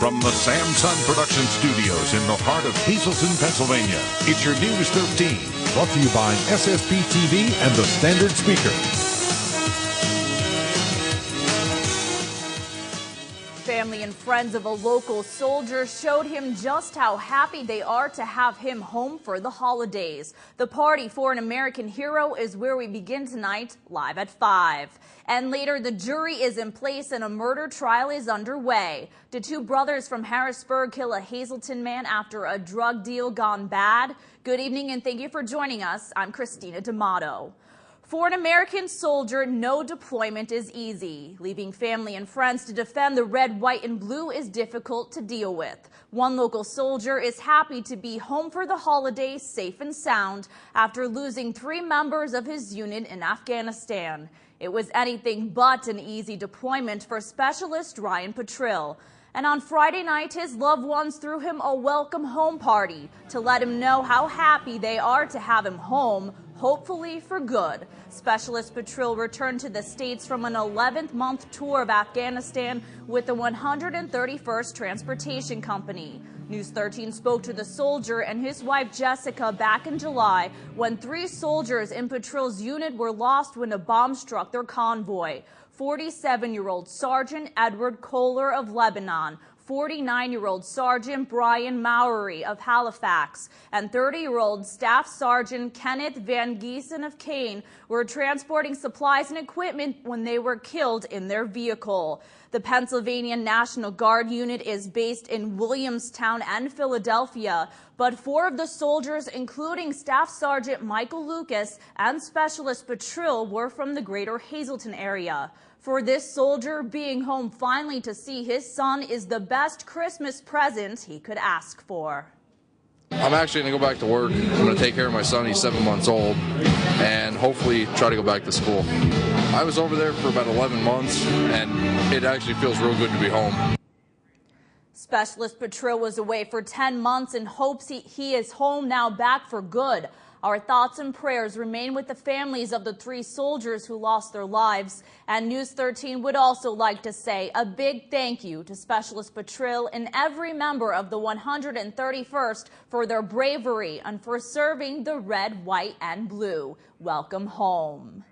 From the Samson Production Studios in the heart of Hazleton, Pennsylvania, it's your News 13. Brought to you by SSP TV and the Standard Speaker. Family and friends of a local soldier showed him just how happy they are to have him home for the holidays. The party for an American hero is where we begin tonight, live at 5. And later, the jury is in place and a murder trial is underway. Did two brothers from Harrisburg kill a Hazleton man after a drug deal gone bad? Good evening and thank you for joining us. I'm Christina D'Amato. For an American soldier, no deployment is easy. Leaving family and friends to defend the red, white, and blue is difficult to deal with. One local soldier is happy to be home for the holidays safe and sound after losing 3 members of his unit in Afghanistan. It was anything but an easy deployment for Specialist Ryan Petrill. And on Friday night, his loved ones threw him a welcome home party to let him know how happy they are to have him home, hopefully for good. Specialist Petrill returned to the States from an 11th-month tour of Afghanistan with the 131st Transportation Company. News 13 spoke to the soldier and his wife Jessica back in July when 3 soldiers in Petrill's unit were lost when a bomb struck their convoy. 47-year-old Sergeant Edward Kohler of Lebanon, 49-year-old Sergeant Brian Mowry of Halifax, and 30-year-old Staff Sergeant Kenneth Van Giesen of Kane were transporting supplies and equipment when they were killed in their vehicle. The Pennsylvania National Guard unit is based in Williamstown and Philadelphia, but 4 of the soldiers, including Staff Sergeant Michael Lucas and Specialist Petrill, were from the greater Hazleton area. For this soldier, being home finally to see his son is the best Christmas present he could ask for. I'm actually going to go back to work. I'm going to take care of my son. He's 7 months old, and hopefully try to go back to school. I was over there for about 11 months, and it actually feels real good to be home. Specialist Petrill was away for 10 months and hopes he is home now, back for good. Our thoughts and prayers remain with the families of the 3 soldiers who lost their lives. And News 13 would also like to say a big thank you to Specialist Petrill and every member of the 131st for their bravery and for serving the red, white, and blue. Welcome home.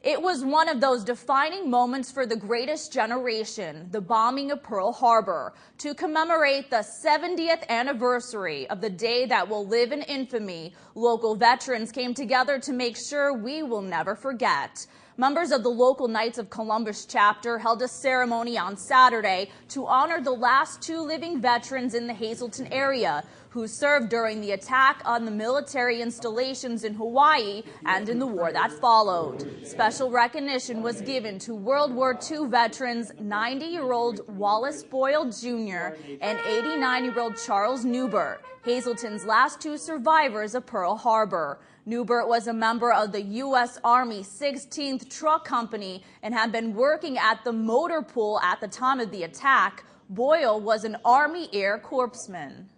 It was one of those defining moments for the greatest generation, the bombing of Pearl Harbor. To commemorate the 70th anniversary of the day that will live in infamy, local veterans came together to make sure we will never forget. Members of the local Knights of Columbus chapter held a ceremony on Saturday to honor the last 2 living veterans in the Hazleton area who served during the attack on the military installations in Hawaii and in the war that followed. Special recognition was given to World War II veterans 90-year-old Wallace Boyle Jr. and 89-year-old Charles Newbert, Hazleton's last 2 survivors of Pearl Harbor. Newbert was a member of the U.S. Army 16th Truck Company and had been working at the motor pool at the time of the attack. Boyle was an Army Air Corpsman.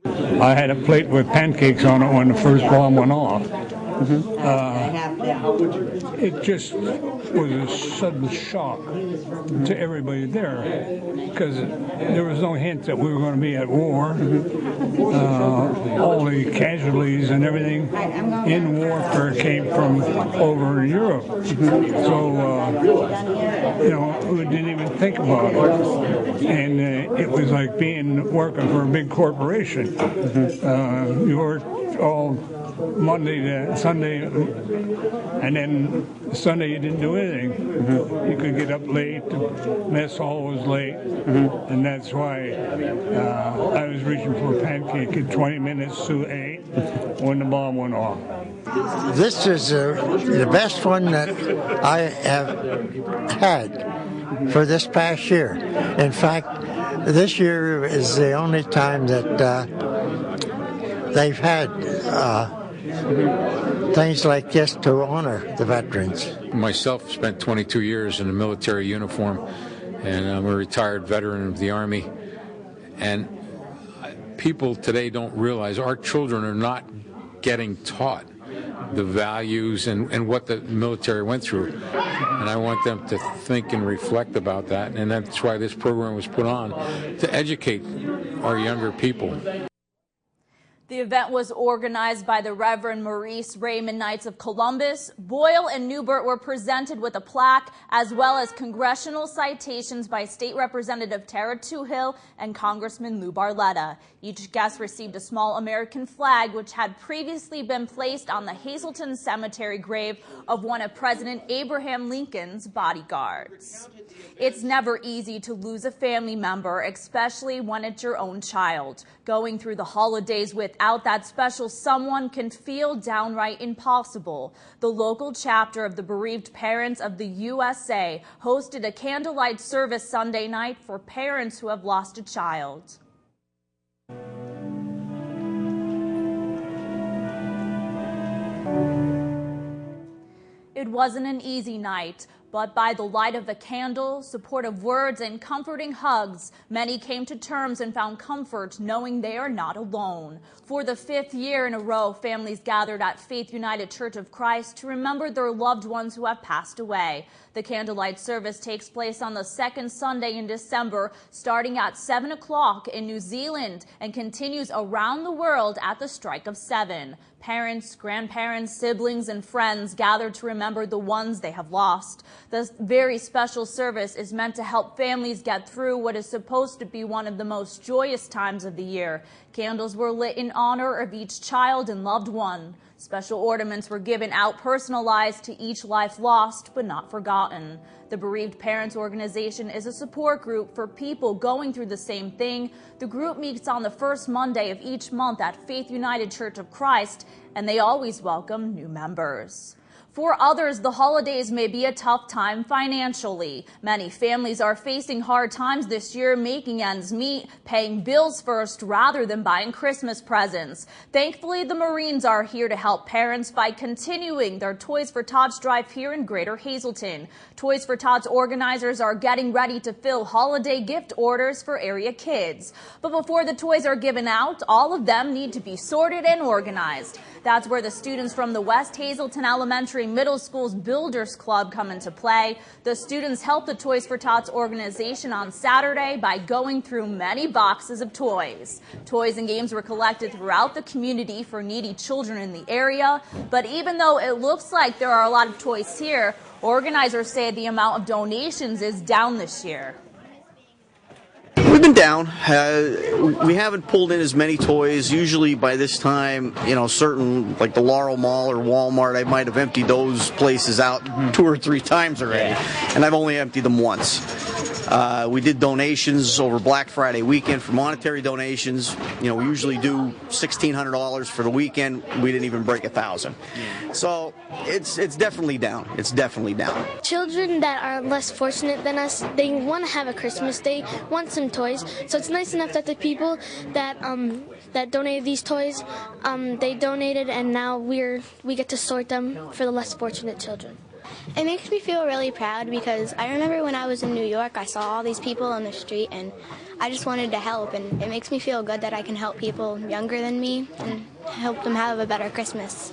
I had a plate with pancakes on it when the first bomb went off. It just was a sudden shock to everybody there because there was no hint that we were going to be at war. All the casualties and everything in warfare came from over in Europe. So, we didn't even think about it. And it was like working for a big corporation. You worked all Monday to Sunday, and then Sunday you didn't do anything. You could get up late, mess hall was late, and that's why I was reaching for a pancake at 20 minutes to 8 when the bomb went off. This is the best one that I have had for this past year. In fact, this year is the only time that they've had things like this to honor the veterans. Myself spent 22 years in a military uniform, and I'm a retired veteran of the Army. And people today don't realize our children are not getting taught the values and what the military went through. And I want them to think and reflect about that. And that's why this program was put on, to educate our younger people. The event was organized by the Reverend Maurice Raymond Knights of Columbus. Boyle and Newbert were presented with a plaque, as well as congressional citations by State Representative Tara Toohill and Congressman Lou Barletta. Each guest received a small American flag, which had previously been placed on the Hazleton Cemetery grave of one of President Abraham Lincoln's bodyguards. It's never easy to lose a family member, especially when it's your own child. Going through the holidays without that special someone can feel downright impossible. The local chapter of the Bereaved Parents of the USA hosted a candlelight service Sunday night for parents who have lost a child. It wasn't an easy night, but by the light of a candle, supportive words, and comforting hugs, many came to terms and found comfort knowing they are not alone. For the 5th year in a row, families gathered at Faith United Church of Christ to remember their loved ones who have passed away. The candlelight service takes place on the second Sunday in December, starting at 7 o'clock in New Zealand and continues around the world at the strike of 7. Parents, grandparents, siblings, and friends gather to remember the ones they have lost. This very special service is meant to help families get through what is supposed to be one of the most joyous times of the year. Candles were lit in honor of each child and loved one. Special ornaments were given out personalized to each life lost but not forgotten. The Bereaved Parents Organization is a support group for people going through the same thing. The group meets on the first Monday of each month at Faith United Church of Christ, and they always welcome new members. For others, the holidays may be a tough time financially. Many families are facing hard times this year, making ends meet, paying bills first rather than buying Christmas presents. Thankfully, the Marines are here to help parents by continuing their Toys for Tots drive here in Greater Hazleton. Toys for Tots organizers are getting ready to fill holiday gift orders for area kids. But before the toys are given out, all of them need to be sorted and organized. That's where the students from the West Hazleton Elementary Middle School's Builders Club come into play. The students helped the Toys for Tots organization on Saturday by going through many boxes of toys. Toys and games were collected throughout the community for needy children in the area. But even though it looks like there are a lot of toys here, organizers say the amount of donations is down this year. We've been down. We haven't pulled in as many toys. Usually by this time, certain, like the Laurel Mall or Walmart, I might have emptied those places out 2 or 3 times already, and I've only emptied them once. We did donations over Black Friday weekend for monetary donations. We usually do $1,600 for the weekend. We didn't even break 1,000. So it's definitely down. It's definitely down. Children that are less fortunate than us, they want to have a Christmas day, want some toys. So it's nice enough that the people that that donated these toys, they donated, and now we get to sort them for the less fortunate children. It makes me feel really proud because I remember when I was in New York, I saw all these people on the street and I just wanted to help, and it makes me feel good that I can help people younger than me and help them have a better Christmas.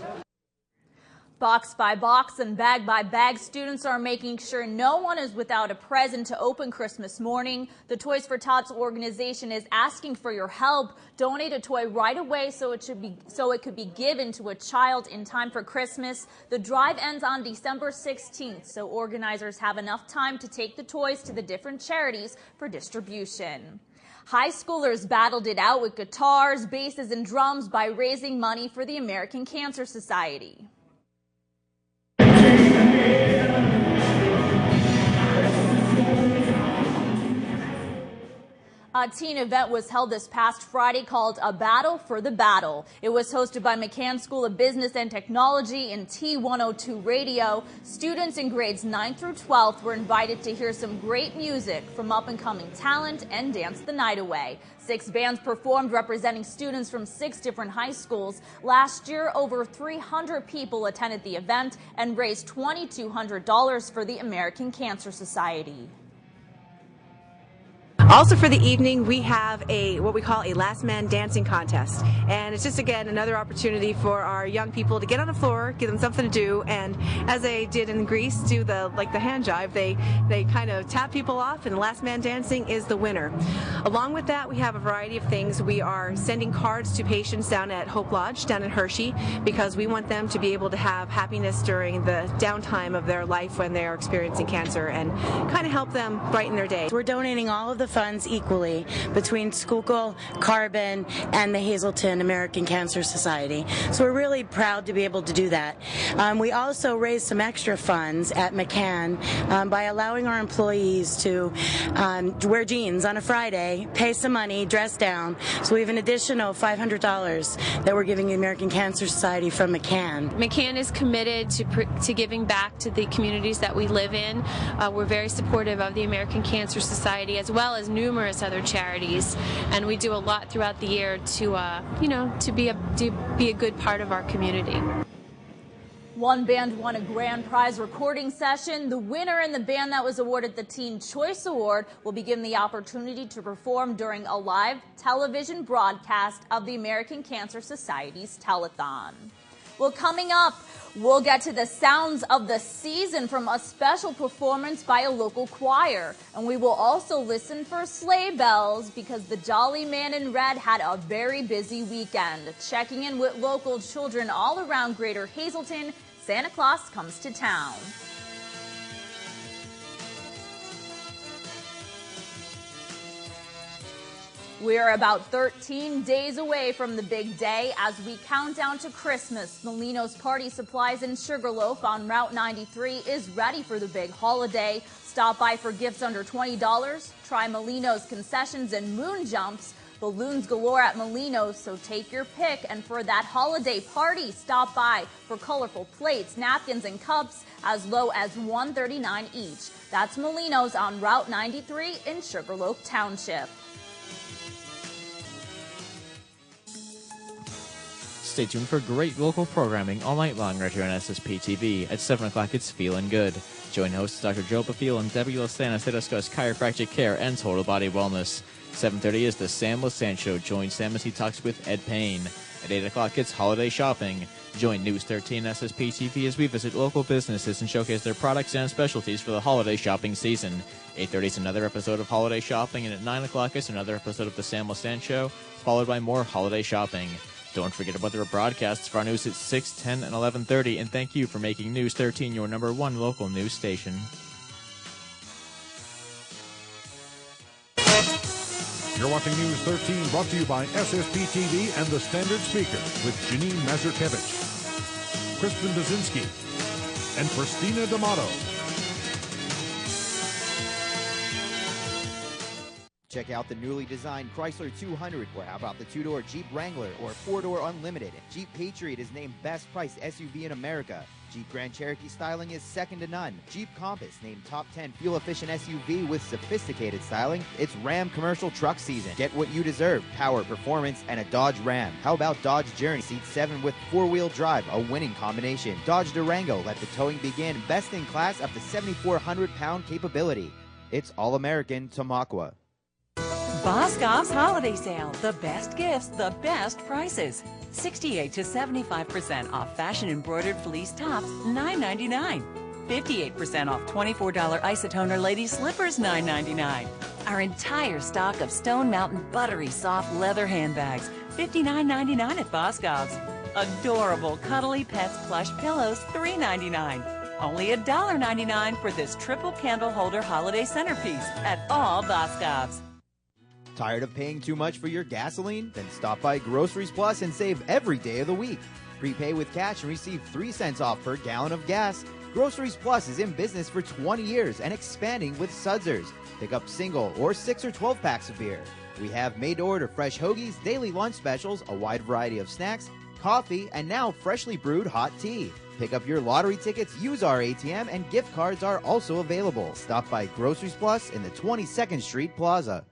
Box by box and bag by bag, students are making sure no one is without a present to open Christmas morning. The Toys for Tots organization is asking for your help. Donate a toy right away so it could be given to a child in time for Christmas. The drive ends on December 16th, so organizers have enough time to take the toys to the different charities for distribution. High schoolers battled it out with guitars, basses, and drums by raising money for the American Cancer Society. A teen event was held this past Friday called A Battle for the Battle. It was hosted by McCann School of Business and Technology and T102 Radio. Students in grades 9 through 12 were invited to hear some great music from up-and-coming talent and dance the night away. 6 bands performed representing students from 6 different high schools. Last year, over 300 people attended the event and raised $2,200 for the American Cancer Society. Also for the evening, we have what we call a last man dancing contest. And it's just, again, another opportunity for our young people to get on the floor, give them something to do, and as they did in Greece, do the hand jive. They kind of tap people off, and last man dancing is the winner. Along with that, we have a variety of things. We are sending cards to patients down at Hope Lodge, down in Hershey, because we want them to be able to have happiness during the downtime of their life when they are experiencing cancer, and kind of help them brighten their day. We're donating all of the funds equally between Schuylkill, Carbon, and the Hazelton American Cancer Society. So we're really proud to be able to do that. We also raised some extra funds at McCann by allowing our employees to wear jeans on a Friday, pay some money, dress down. So we have an additional $500 that we're giving the American Cancer Society from McCann. McCann is committed to giving back to the communities that we live in. We're very supportive of the American Cancer Society as well as numerous other charities, and we do a lot throughout the year to be a good part of our community. One band won a grand prize recording session. The winner and the band that was awarded the Teen Choice Award will be given the opportunity to perform during a live television broadcast of the American Cancer Society's telethon. Well, coming up, we'll get to the sounds of the season from a special performance by a local choir. And we will also listen for sleigh bells because the Jolly Man in Red had a very busy weekend. Checking in with local children all around Greater Hazelton, Santa Claus comes to town. We are about 13 days away from the big day as we count down to Christmas. Molino's Party Supplies in Sugarloaf on Route 93 is ready for the big holiday. Stop by for gifts under $20. Try Molino's concessions and moon jumps. Balloons galore at Molino's, so take your pick. And for that holiday party, stop by for colorful plates, napkins, and cups as low as $139 each. That's Molino's on Route 93 in Sugarloaf Township. Stay tuned for great local programming all night long right here on SSP TV. At 7 o'clock, it's Feelin' Good. Join hosts Dr. Joe Bafil and Debbie Losanis to discuss chiropractic care and total body wellness. 7:30 is the Sam Losan Show. Join Sam as he talks with Ed Payne. At 8 o'clock, it's holiday shopping. Join News 13 SSP TV as we visit local businesses and showcase their products and specialties for the holiday shopping season. 8:30 is another episode of Holiday Shopping, and at 9 o'clock is another episode of the Sam Losan Show, followed by more holiday shopping. Don't forget about the broadcasts for our news at 6, 10, and 11:30, and thank you for making News 13 your #1 local news station. You're watching News 13, brought to you by SSP TV and the Standard Speaker with Janine Mazurkevich, Kristen Bazinski, and Christina D'Amato. Check out the newly designed Chrysler 200, or how about the two-door Jeep Wrangler or four-door Unlimited. Jeep Patriot is named Best Priced SUV in America. Jeep Grand Cherokee styling is second to none. Jeep Compass named Top 10 fuel-efficient SUV with sophisticated styling. It's Ram commercial truck season. Get what you deserve: power, performance, and a Dodge Ram. How about Dodge Journey? Seat 7 with four-wheel drive, a winning combination. Dodge Durango, let the towing begin. Best in class, up to 7,400-pound capability. It's all-American Tamaqua. Boscov's Holiday Sale. The best gifts, the best prices. 68 to 75% off fashion embroidered fleece tops, $9.99. 58% off $24 Isotoner lady slippers, $9.99. Our entire stock of Stone Mountain buttery soft leather handbags, $59.99 at Boscov's. Adorable cuddly pets plush pillows, $3.99. Only $1.99 for this triple candle holder holiday centerpiece at all Boscov's. Tired of paying too much for your gasoline? Then stop by Groceries Plus and save every day of the week. Prepay with cash and receive 3 cents off per gallon of gas. Groceries Plus is in business for 20 years and expanding with Sudzers. Pick up single or 6 or 12 packs of beer. We have made-to-order fresh hoagies, daily lunch specials, a wide variety of snacks, coffee, and now freshly brewed hot tea. Pick up your lottery tickets, use our ATM, and gift cards are also available. Stop by Groceries Plus in the 22nd Street Plaza.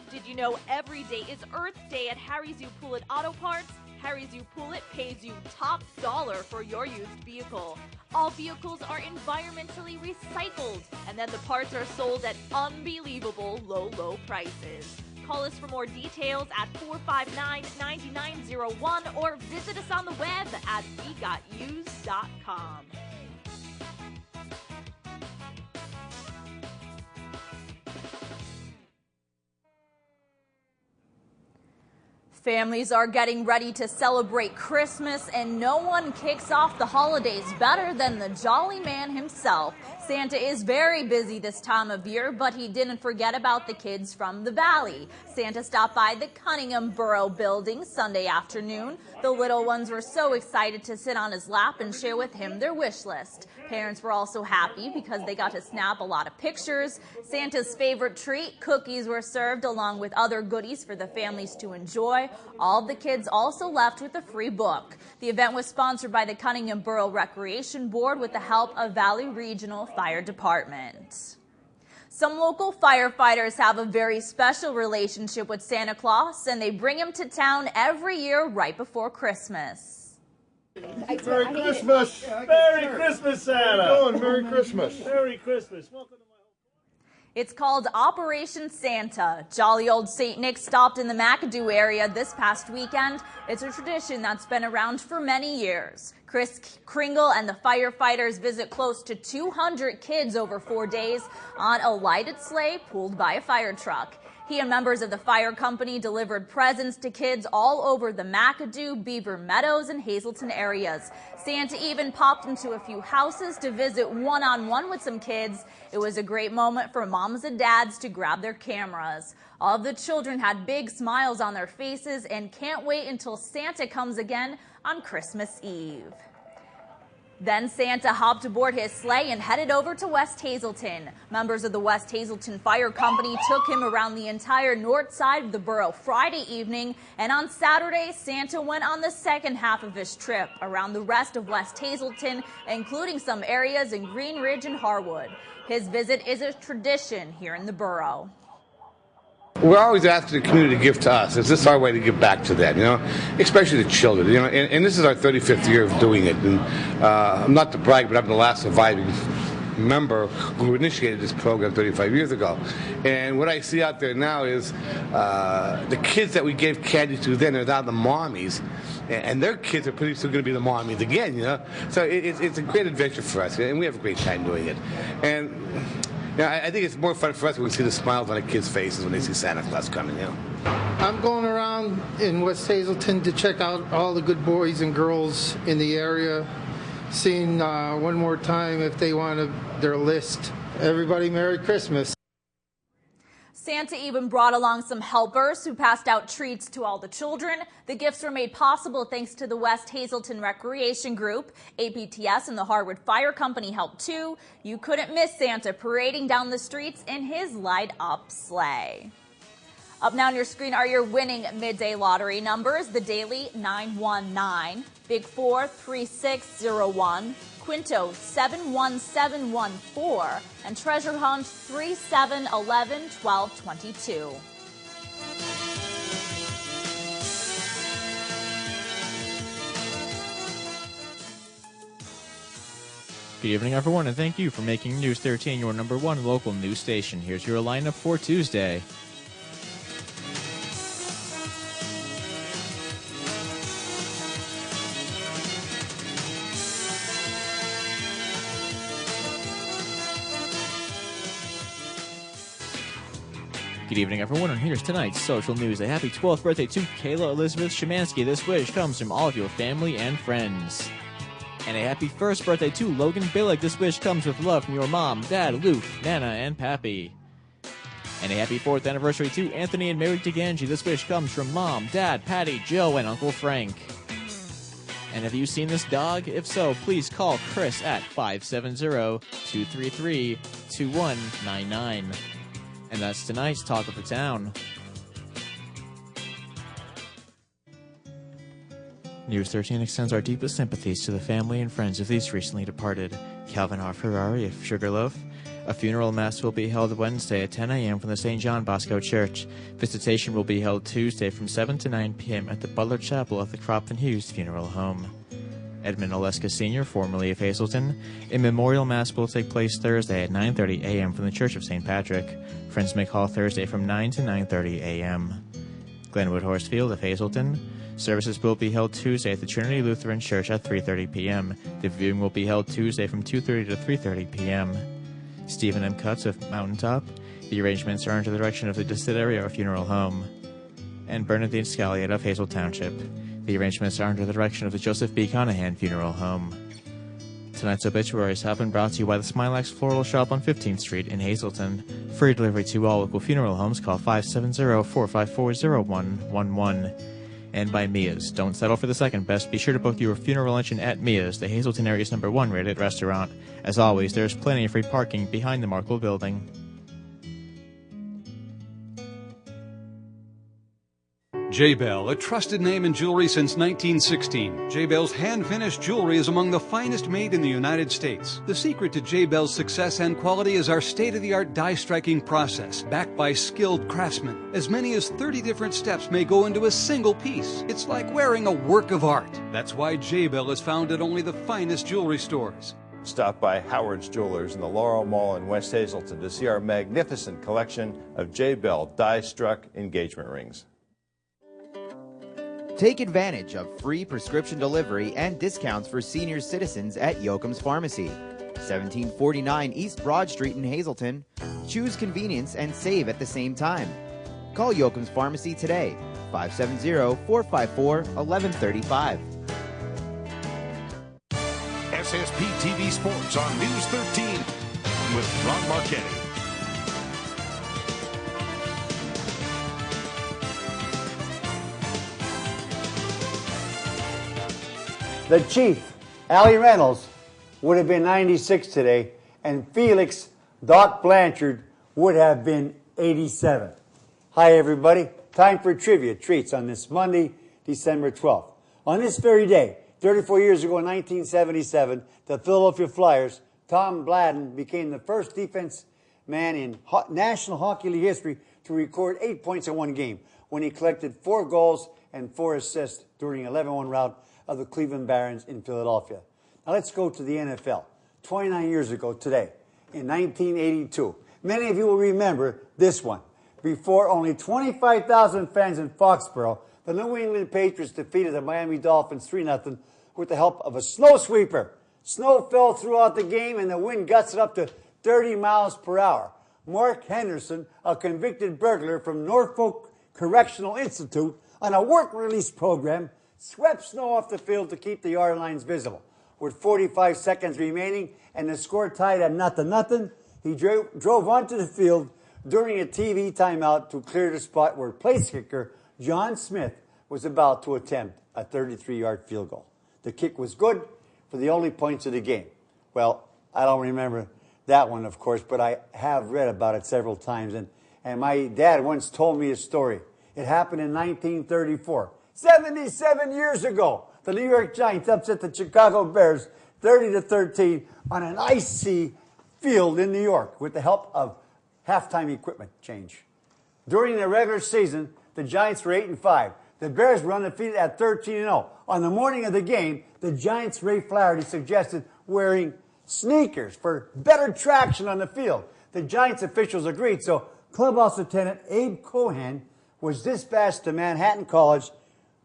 Did you know every day is Earth Day at Harry's U Pool at Auto Parts? carries you, pull it, pays you top dollar for your used vehicle. All vehicles are environmentally recycled, and then the parts are sold at unbelievable low prices. Call us for more details at 459-9901 or visit us on the web at wegotused.com. Families are getting ready to celebrate Christmas, and no one kicks off the holidays better than the Jolly Man himself. Santa is very busy this time of year, but he didn't forget about the kids from the Valley. Santa stopped by the Cunningham Borough building Sunday afternoon. The little ones were so excited to sit on his lap and share with him their wish list. Parents were also happy because they got to snap a lot of pictures. Santa's favorite treat, cookies, were served along with other goodies for the families to enjoy. All of the kids also left with a free book. The event was sponsored by the Cunningham Borough Recreation Board with the help of Valley Regional Fire Department. Some local firefighters have a very special relationship with Santa Claus, and they bring him to town every year right before Christmas. Merry Christmas! Merry Christmas, Santa! How you doing? Merry Christmas! Merry Christmas! Welcome to my home. It's called Operation Santa. Jolly old St. Nick stopped in the McAdoo area this past weekend. It's a tradition that's been around for many years. Chris Kringle and the firefighters visit close to 200 kids over 4 days on a lighted sleigh pulled by a fire truck. He and members of the fire company delivered presents to kids all over the McAdoo, Beaver Meadows, and Hazleton areas. Santa even popped into a few houses to visit one-on-one with some kids. It was a great moment for moms and dads to grab their cameras. All of the children had big smiles on their faces and can't wait until Santa comes again on Christmas Eve. Then Santa hopped aboard his sleigh and headed over to West Hazleton. Members of the West Hazleton Fire Company took him around the entire north side of the borough Friday evening, and on Saturday, Santa went on the second half of his trip around the rest of West Hazleton, including some areas in Green Ridge and Harwood. His visit is a tradition here in the borough. We're always asking the community to give to us. Is this our way to give back to them, especially the children, and this is our 35th year of doing it. And I'm not to brag, but I'm the last surviving member who initiated this program 35 years ago. And what I see out there now is the kids that we gave candy to then are now the mommies, and their kids are pretty soon going to be the mommies again, So it's a great adventure for us, and we have a great time doing it. And I think it's more fun for us when we see the smiles on the kids' faces when they see Santa Claus coming, I'm going around in West Hazleton to check out all the good boys and girls in the area, seeing one more time if they want their list. Everybody, Merry Christmas. Santa even brought along some helpers who passed out treats to all the children. The gifts were made possible thanks to the West Hazleton Recreation Group. APTS and the Harwood Fire Company helped too. You couldn't miss Santa parading down the streets in his light-up sleigh. Up now on your screen are your winning midday lottery numbers. The Daily 919, Big 4 3601, Quinto 71714, and Treasure Hunt 3711 1222. Good evening, everyone, and thank you for making News 13 your #1 local news station. Here's your lineup for Tuesday. Good evening, everyone, and here's tonight's social news. A happy 12th birthday to Kayla Elizabeth Szymanski. This wish comes from all of your family and friends. And a happy first birthday to Logan Billick. This wish comes with love from your mom, dad, Luke, Nana, and Pappy. And a happy 4th anniversary to Anthony and Mary Taganji. This wish comes from mom, dad, Patty, Joe, and Uncle Frank. And have you seen this dog? If so, please call Chris at 570-233-2199. And that's tonight's Talk of the Town. News 13 extends our deepest sympathies to the family and friends of these recently departed: Calvin R. Ferrari of Sugarloaf, A funeral mass will be held Wednesday at 10 a.m. from the St. John Bosco Church. Visitation will be held Tuesday from 7 to 9 p.m. at the Butler Chapel at the Cropton Hughes Funeral Home. Edmund Oleska Sr., formerly of Hazelton. A memorial mass will take place Thursday at 9:30 a.m. from the Church of St. Patrick. Friends make call Thursday from 9 to 9:30 a.m. Glenwood Horsfield of Hazelton. Services will be held Tuesday at the Trinity Lutheran Church at 3:30 p.m. The viewing will be held Tuesday from 2:30 to 3:30 p.m. Stephen M. Cutts of Mountaintop. The arrangements are under the direction of the Desiderio Funeral Home. And Bernadine Scalliot of Hazel Township. The arrangements are under the direction of the Joseph B. Conahan Funeral Home. Tonight's obituaries have been brought to you by the Smilax Floral Shop on 15th Street in Hazelton. Free delivery to all local funeral homes. Call 570-454-0111. And by Mia's. Don't settle for the second best. Be sure to book your funeral luncheon at Mia's, the Hazelton area's #1 rated restaurant. As always, there's plenty of free parking behind the Markle building. J-Bell, a trusted name in jewelry since 1916. J-Bell's hand-finished jewelry is among the finest made in the United States. The secret to J-Bell's success and quality is our state-of-the-art die-striking process, backed by skilled craftsmen. As many as 30 different steps may go into a single piece. It's like wearing a work of art. That's why J-Bell is found at only the finest jewelry stores. Stop by Howard's Jewelers in the Laurel Mall in West Hazelton to see our magnificent collection of J-Bell die-struck engagement rings. Take advantage of free prescription delivery and discounts for senior citizens at Yoakum's Pharmacy, 1749 East Broad Street in Hazelton. Choose convenience and save at the same time. Call Yoakum's Pharmacy today, 570-454-1135. SSP TV Sports on News 13 with Ron Marchetti. The Chief, Allie Reynolds, would have been 96 today, and Felix Doc Blanchard would have been 87. Hi, everybody. Time for trivia treats on this Monday, December 12th. On this very day, 34 years ago in 1977, the Philadelphia Flyers, Tom Bladden, became the first defense man in National Hockey League history to record 8 points in one game when he collected 4 goals and 4 assists during an 11-1 rout of the Cleveland Barons in Philadelphia. Now let's go to the NFL. 29 years ago today, in 1982. Many of you will remember this one. Before only 25,000 fans in Foxborough, the New England Patriots defeated the Miami Dolphins 3-0 with the help of a snow sweeper. Snow fell throughout the game and the wind gusted up to 30 miles per hour. Mark Henderson, a convicted burglar from Norfolk Correctional Institute, on a work release program, swept snow off the field to keep the yard lines visible. With 45 seconds remaining and the score tied at 0-0, he drove onto the field during a TV timeout to clear the spot where place kicker John Smith was about to attempt a 33-yard field goal. The kick was good for the only points of the game. Well, I don't remember that one, of course, but I have read about it several times, and my dad once told me a story. It happened in 1934. 77 years ago, the New York Giants upset the Chicago Bears 30-13 on an icy field in New York with the help of halftime equipment change. During the regular season, the Giants were 8-5. The Bears were undefeated at 13-0. On the morning of the game, the Giants' Ray Flaherty suggested wearing sneakers for better traction on the field. The Giants officials agreed, so clubhouse attendant Abe Cohen was dispatched to Manhattan College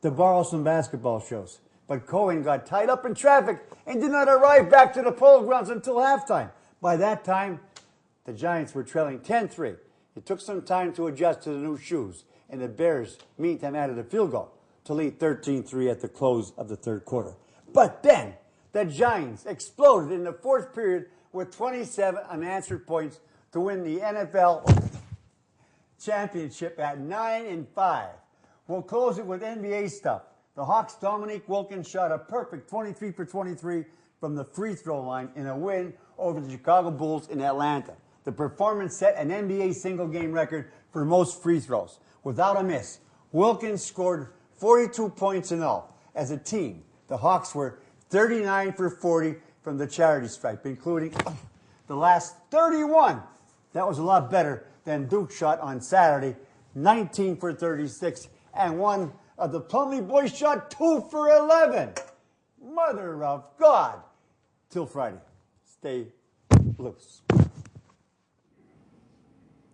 to borrow some basketball shoes. But Cohen got tied up in traffic and did not arrive back to the polo grounds until halftime. By that time, the Giants were trailing 10-3. It took some time to adjust to the new shoes, and the Bears, meantime, added a field goal to lead 13-3 at the close of the third quarter. But then, the Giants exploded in the fourth period with 27 unanswered points to win the NFL championship at 9-5. We'll close it with NBA stuff. The Hawks' Dominique Wilkins shot a perfect 23 for 23 from the free throw line in a win over the Chicago Bulls in Atlanta. The performance set an NBA single-game record for most free throws. Without a miss, Wilkins scored 42 points in all. As a team, the Hawks were 39 for 40 from the charity stripe, including the last 31. That was a lot better than Duke shot on Saturday, 19 for 36, and one of the Plumley boys shot 2 for 11. Mother of God. Till Friday. Stay loose.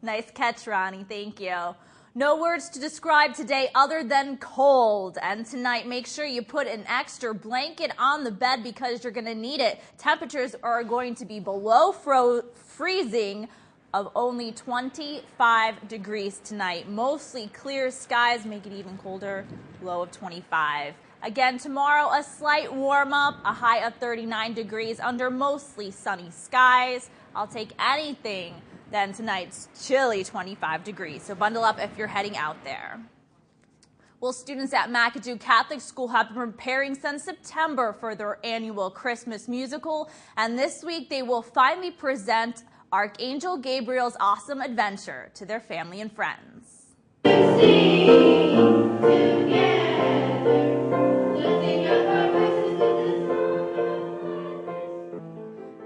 Nice catch, Ronnie. Thank you. No words to describe today other than cold. And tonight, make sure you put an extra blanket on the bed because you're going to need it. Temperatures are going to be below freezing of only 25 degrees tonight. Mostly clear skies make it even colder, low of 25. Again, tomorrow, a slight warm-up, a high of 39 degrees under mostly sunny skies. I'll take anything than tonight's chilly 25 degrees, so bundle up if you're heading out there. Well, students at McAdoo Catholic School have been preparing since September for their annual Christmas musical, and this week they will finally present Archangel Gabriel's Awesome Adventure to their family and friends.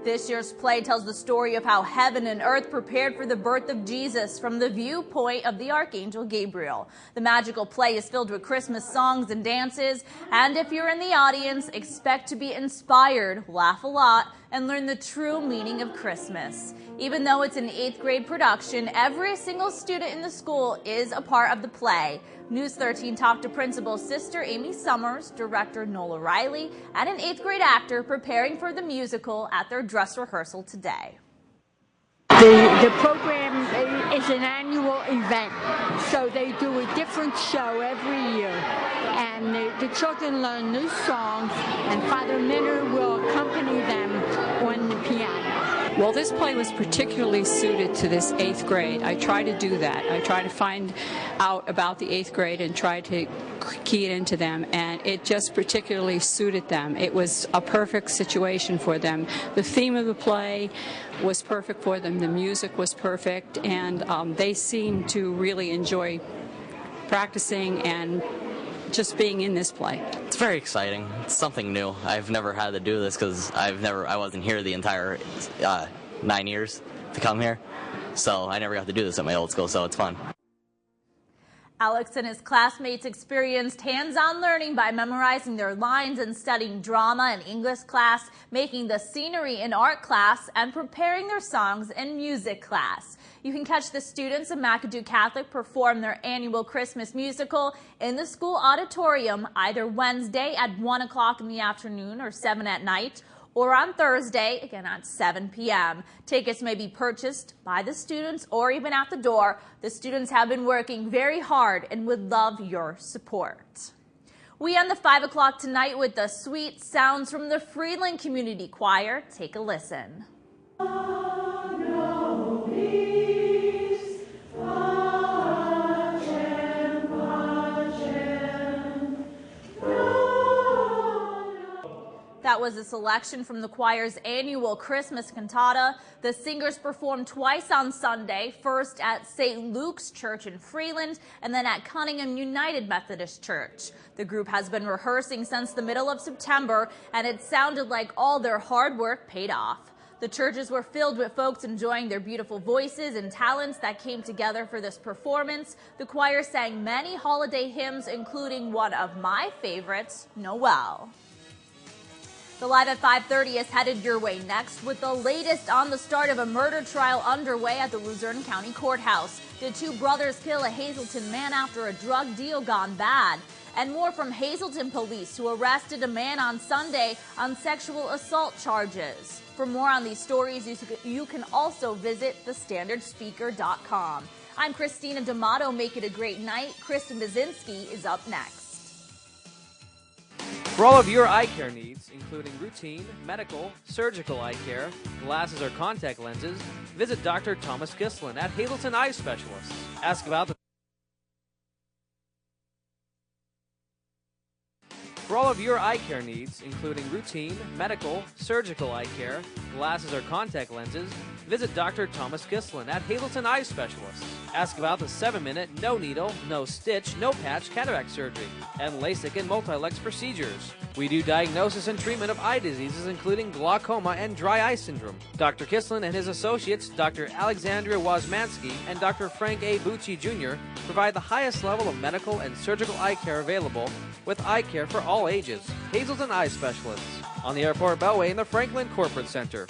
This year's play tells the story of how heaven and earth prepared for the birth of Jesus from the viewpoint of the Archangel Gabriel. The magical play is filled with Christmas songs and dances, and if you're in the audience, expect to be inspired, laugh a lot, and learn the true meaning of Christmas. Even though it's an 8th grade production, every single student in the school is a part of the play. News 13 talked to Principal Sister Amy Summers, Director Nola Riley, and an 8th grade actor preparing for the musical at their dress rehearsal today. The program is an annual event, so they do a different show every year. And the children learn new songs, and Father Minner will accompany them on the piano. Well, this play was particularly suited to this 8th grade. I try to do that. I try to find out about the 8th grade and try to key it into them, and it just particularly suited them. It was a perfect situation for them. The theme of the play was perfect for them. The music was perfect, and they seemed to really enjoy practicing and just being in this play. It's very exciting. It's something new. I've never had to do this because I wasn't here the entire 9 years to come here, so I never got to do this at my old school, so it's fun. Alex and his classmates experienced hands-on learning by memorizing their lines and studying drama in English class, making the scenery in art class, and preparing their songs in music class. You can catch the students of McAdoo Catholic perform their annual Christmas musical in the school auditorium either Wednesday at 1 o'clock in the afternoon or 7 at night, or on Thursday, again at 7 p.m. Tickets may be purchased by the students or even at the door. The students have been working very hard and would love your support. We end the 5 o'clock tonight with the sweet sounds from the Freeland Community Choir. Take a listen. That was a selection from the choir's annual Christmas cantata. The singers performed twice on Sunday, first at St. Luke's Church in Freeland and then at Cunningham United Methodist Church. The group has been rehearsing since the middle of September, and it sounded like all their hard work paid off. The churches were filled with folks enjoying their beautiful voices and talents that came together for this performance. The choir sang many holiday hymns, including one of my favorites, Noel. The Live at 5:30 is headed your way next with the latest on the start of a murder trial underway at the Luzerne County Courthouse. Did two brothers kill a Hazleton man after a drug deal gone bad? And more from Hazleton police, who arrested a man on Sunday on sexual assault charges. For more on these stories, you can also visit thestandardspeaker.com. I'm Christina D'Amato. Make it a great night. Kristen Bazinski is up next. For all of your eye care needs, including routine, medical, surgical eye care, glasses or contact lenses, visit Dr. Thomas Gislin at Hazleton Eye Specialists. Ask about the For all of your eye care needs, including routine, medical, surgical eye care, glasses or contact lenses, visit Dr. Thomas Gislin at Hazleton Eye Specialists. Ask about the 7-minute, no needle, no stitch, no patch cataract surgery, and LASIK and multi-lex procedures. We do diagnosis and treatment of eye diseases, including glaucoma and dry eye syndrome. Dr. Kislin and his associates, Dr. Alexandria Wozmansky and Dr. Frank A. Bucci Jr., provide the highest level of medical and surgical eye care available, with eye care for all ages. Hazelton Eye Specialists, on the Airport Beltway in the Franklin Corporate Center.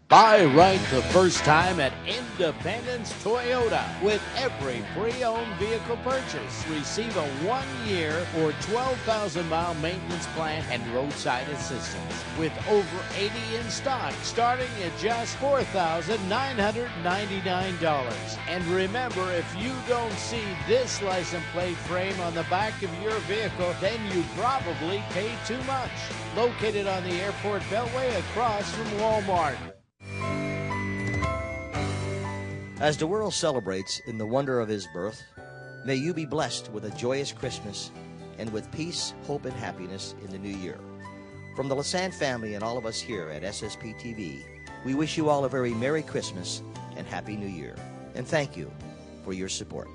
Buy right the first time at Independence Toyota. With every pre-owned vehicle purchase, receive a 1-year or 12,000-mile maintenance plan and roadside assistance. With over 80 in stock, starting at just $4,999. And remember, if you don't see this license plate frame on the back of your vehicle, then you probably paid too much. Located on the Airport Beltway across from Walmart. As the world celebrates in the wonder of His birth, may you be blessed with a joyous Christmas and with peace, hope, and happiness in the new year. From the Lassand family and all of us here at SSP TV, we wish you all a very Merry Christmas and Happy New Year. And thank you for your support.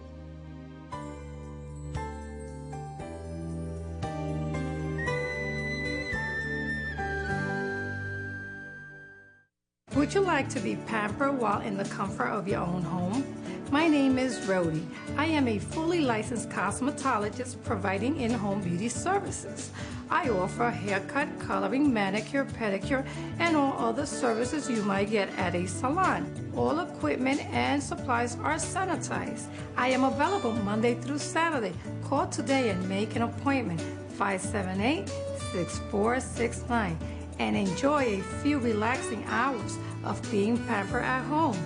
Would you like to be pampered while in the comfort of your own home? My name is Rhodey. I am a fully licensed cosmetologist providing in-home beauty services. I offer haircut, coloring, manicure, pedicure, and all other services you might get at a salon. All equipment and supplies are sanitized. I am available Monday through Saturday. Call today and make an appointment, 578-6469. And enjoy a few relaxing hours of being pampered at home.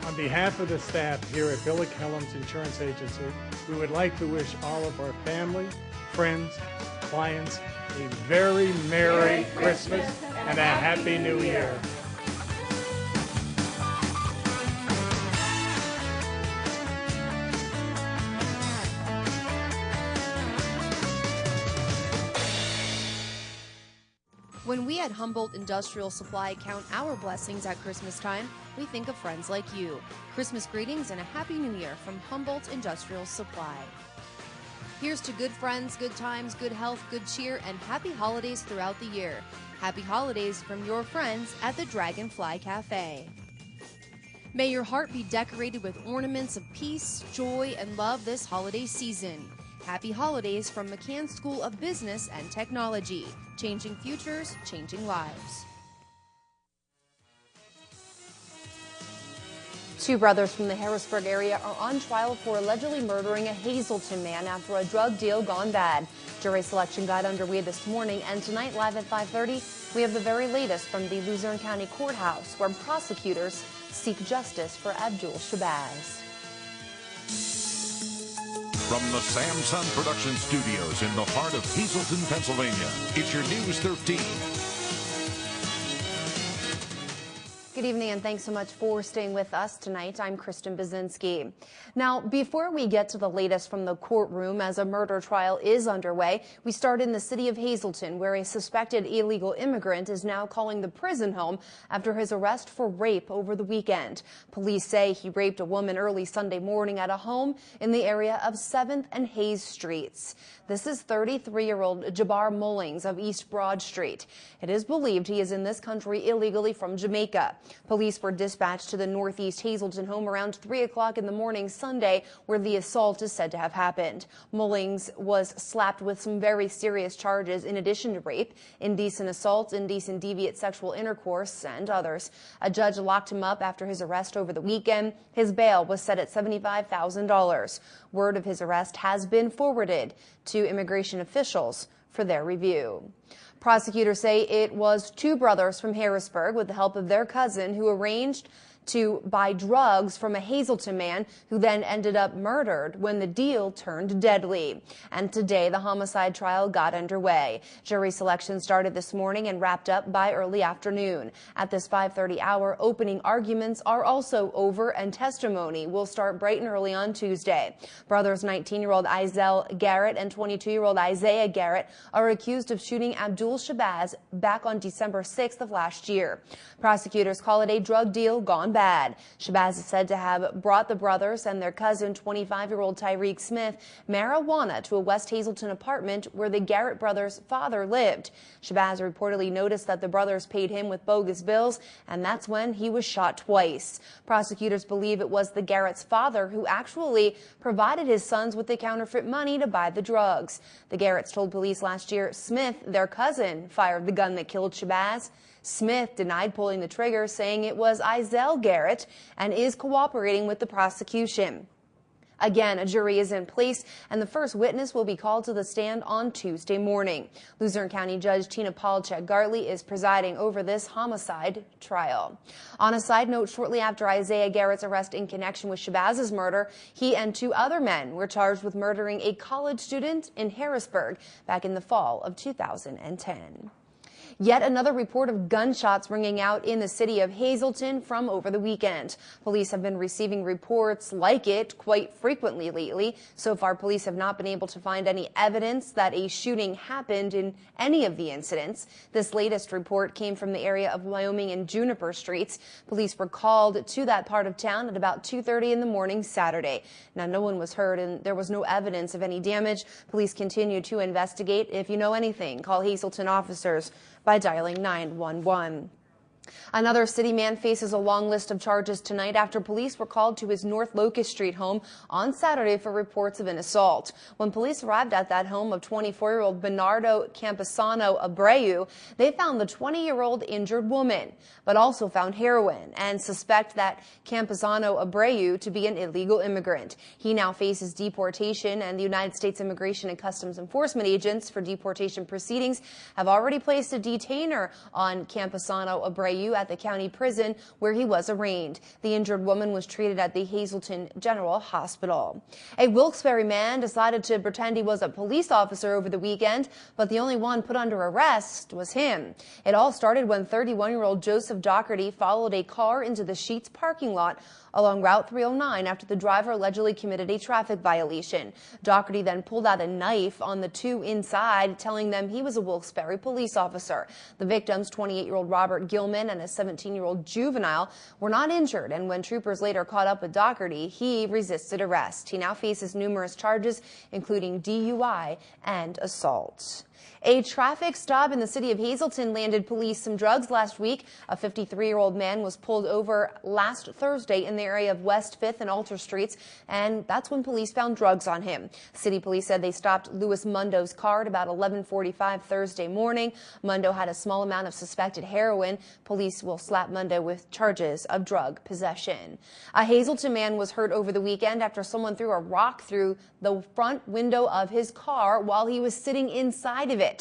On behalf of the staff here at Billick Helms Insurance Agency, we would like to wish all of our family, friends, clients a very Merry Christmas and a Happy New Year. When we at Humboldt Industrial Supply count our blessings at Christmas time, we think of friends like you. Christmas greetings and a Happy New Year from Humboldt Industrial Supply. Here's to good friends, good times, good health, good cheer, and happy holidays throughout the year. Happy holidays from your friends at the Dragonfly Cafe. May your heart be decorated with ornaments of peace, joy, and love this holiday season. Happy holidays from McCann School of Business and Technology. Changing futures, changing lives. Two brothers from the Harrisburg area are on trial for allegedly murdering a Hazleton man after a drug deal gone bad. Jury selection got underway this morning, and tonight, live at 5:30, we have the very latest from the Luzerne County Courthouse, where prosecutors seek justice for Abdul Shabazz. From the Samson Production Studios in the heart of Hazelton, Pennsylvania, it's your News 13. Good evening, and thanks so much for staying with us tonight. I'm Kristen Bazinski. Now, before we get to the latest from the courtroom as a murder trial is underway, we start in the city of Hazelton, where a suspected illegal immigrant is now calling the prison home after his arrest for rape over the weekend. Police say he raped a woman early Sunday morning at a home in the area of 7th and Hayes Streets. This is 33-year-old Jabbar Mullings of East Broad Street. It is believed he is in this country illegally from Jamaica. Police were dispatched to the Northeast Hazelton home around 3 o'clock in the morning Sunday, where the assault is said to have happened. Mullings was slapped with some very serious charges in addition to rape, indecent assault, indecent deviant sexual intercourse, and others. A judge locked him up after his arrest over the weekend. His bail was set at $75,000. Word of his arrest has been forwarded to immigration officials for their review. Prosecutors say it was two brothers from Harrisburg, with the help of their cousin, who arranged to buy drugs from a Hazelton man who then ended up murdered when the deal turned deadly. And today, the homicide trial got underway. Jury selection started this morning and wrapped up by early afternoon. At this 5:30 hour, opening arguments are also over, and testimony will start bright and early on Tuesday. Brothers 19-year-old Izell Garrett and 22-year-old Isaiah Garrett are accused of shooting Abdul Shabazz back on December 6th of last year. Prosecutors call it a drug deal gone bad. Shabazz is said to have brought the brothers and their cousin, 25-year-old Tyreek Smith, marijuana to a West Hazelton apartment where the Garrett brothers' father lived. Shabazz reportedly noticed that the brothers paid him with bogus bills, and that's when he was shot twice. Prosecutors believe it was the Garrett's father who actually provided his sons with the counterfeit money to buy the drugs. The Garretts told police last year Smith, their cousin, fired the gun that killed Shabazz. Smith denied pulling the trigger, saying it was Izell Garrett, and is cooperating with the prosecution. Again, a jury is in place, and the first witness will be called to the stand on Tuesday morning. Luzerne County Judge Tina Polchak-Gartley is presiding over this homicide trial. On a side note, shortly after Isaiah Garrett's arrest in connection with Shabazz's murder, he and 2 other men were charged with murdering a college student in Harrisburg back in the fall of 2010. Yet another report of gunshots ringing out in the city of Hazelton from over the weekend. Police have been receiving reports like it quite frequently lately. So far, police have not been able to find any evidence that a shooting happened in any of the incidents. This latest report came from the area of Wyoming and Juniper Streets. Police were called to that part of town at about 2:30 in the morning Saturday. Now, no one was hurt and there was no evidence of any damage. Police continue to investigate. If you know anything, call Hazelton officers by dialing 911. Another city man faces a long list of charges tonight after police were called to his North Locust Street home on Saturday for reports of an assault. When police arrived at that home of 24-year-old Bernardo Camposano Abreu, they found the 20-year-old injured woman, but also found heroin and suspect that Camposano Abreu to be an illegal immigrant. He now faces deportation, and the United States Immigration and Customs Enforcement agents for deportation proceedings have already placed a detainer on Camposano Abreu at the county prison where he was arraigned. The injured woman was treated at the Hazelton General Hospital. A Wilkes-Barre man decided to pretend he was a police officer over the weekend, but the only one put under arrest was him. It all started when 31-year-old Joseph Doherty followed a car into the Sheetz parking lot along Route 309 after the driver allegedly committed a traffic violation. Doherty then pulled out a knife on the 2 inside, telling them he was a Wilkes-Barre police officer. The victims, 28-year-old Robert Gilman and a 17-year-old juvenile, were not injured, and when troopers later caught up with Doherty, he resisted arrest. He now faces numerous charges, including DUI and assault. A traffic stop in the city of Hazelton landed police some drugs last week. A 53-year-old man was pulled over last Thursday in the area of West 5th and Alter Streets, and that's when police found drugs on him. City police said they stopped Louis Mundo's car at about 11:45 Thursday morning. Mundo had a small amount of suspected heroin. Police will slap Mundo with charges of drug possession. A Hazelton man was hurt over the weekend after someone threw a rock through the front window of his car while he was sitting inside of it.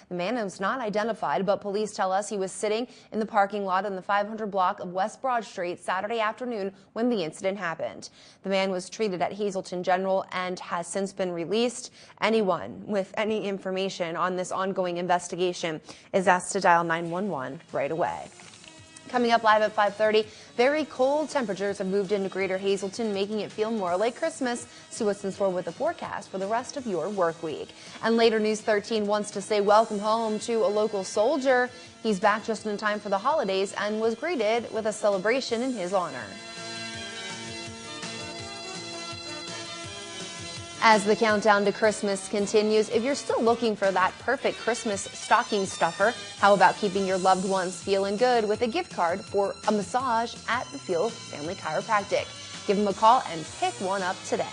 The man was not identified, but police tell us he was sitting in the parking lot in the 500 block of West Broad Street Saturday afternoon when the incident happened. The man was treated at Hazelton General and has since been released. Anyone with any information on this ongoing investigation is asked to dial 911 right away. Coming up live at 5:30, very cold temperatures have moved into Greater Hazelton, making it feel more like Christmas. See what's in store with the forecast for the rest of your work week. And later, News 13 wants to say welcome home to a local soldier. He's back just in time for the holidays and was greeted with a celebration in his honor. As the countdown to Christmas continues, if you're still looking for that perfect Christmas stocking stuffer, how about keeping your loved ones feeling good with a gift card for a massage at the Field Family Chiropractic? Give them a call and pick one up today.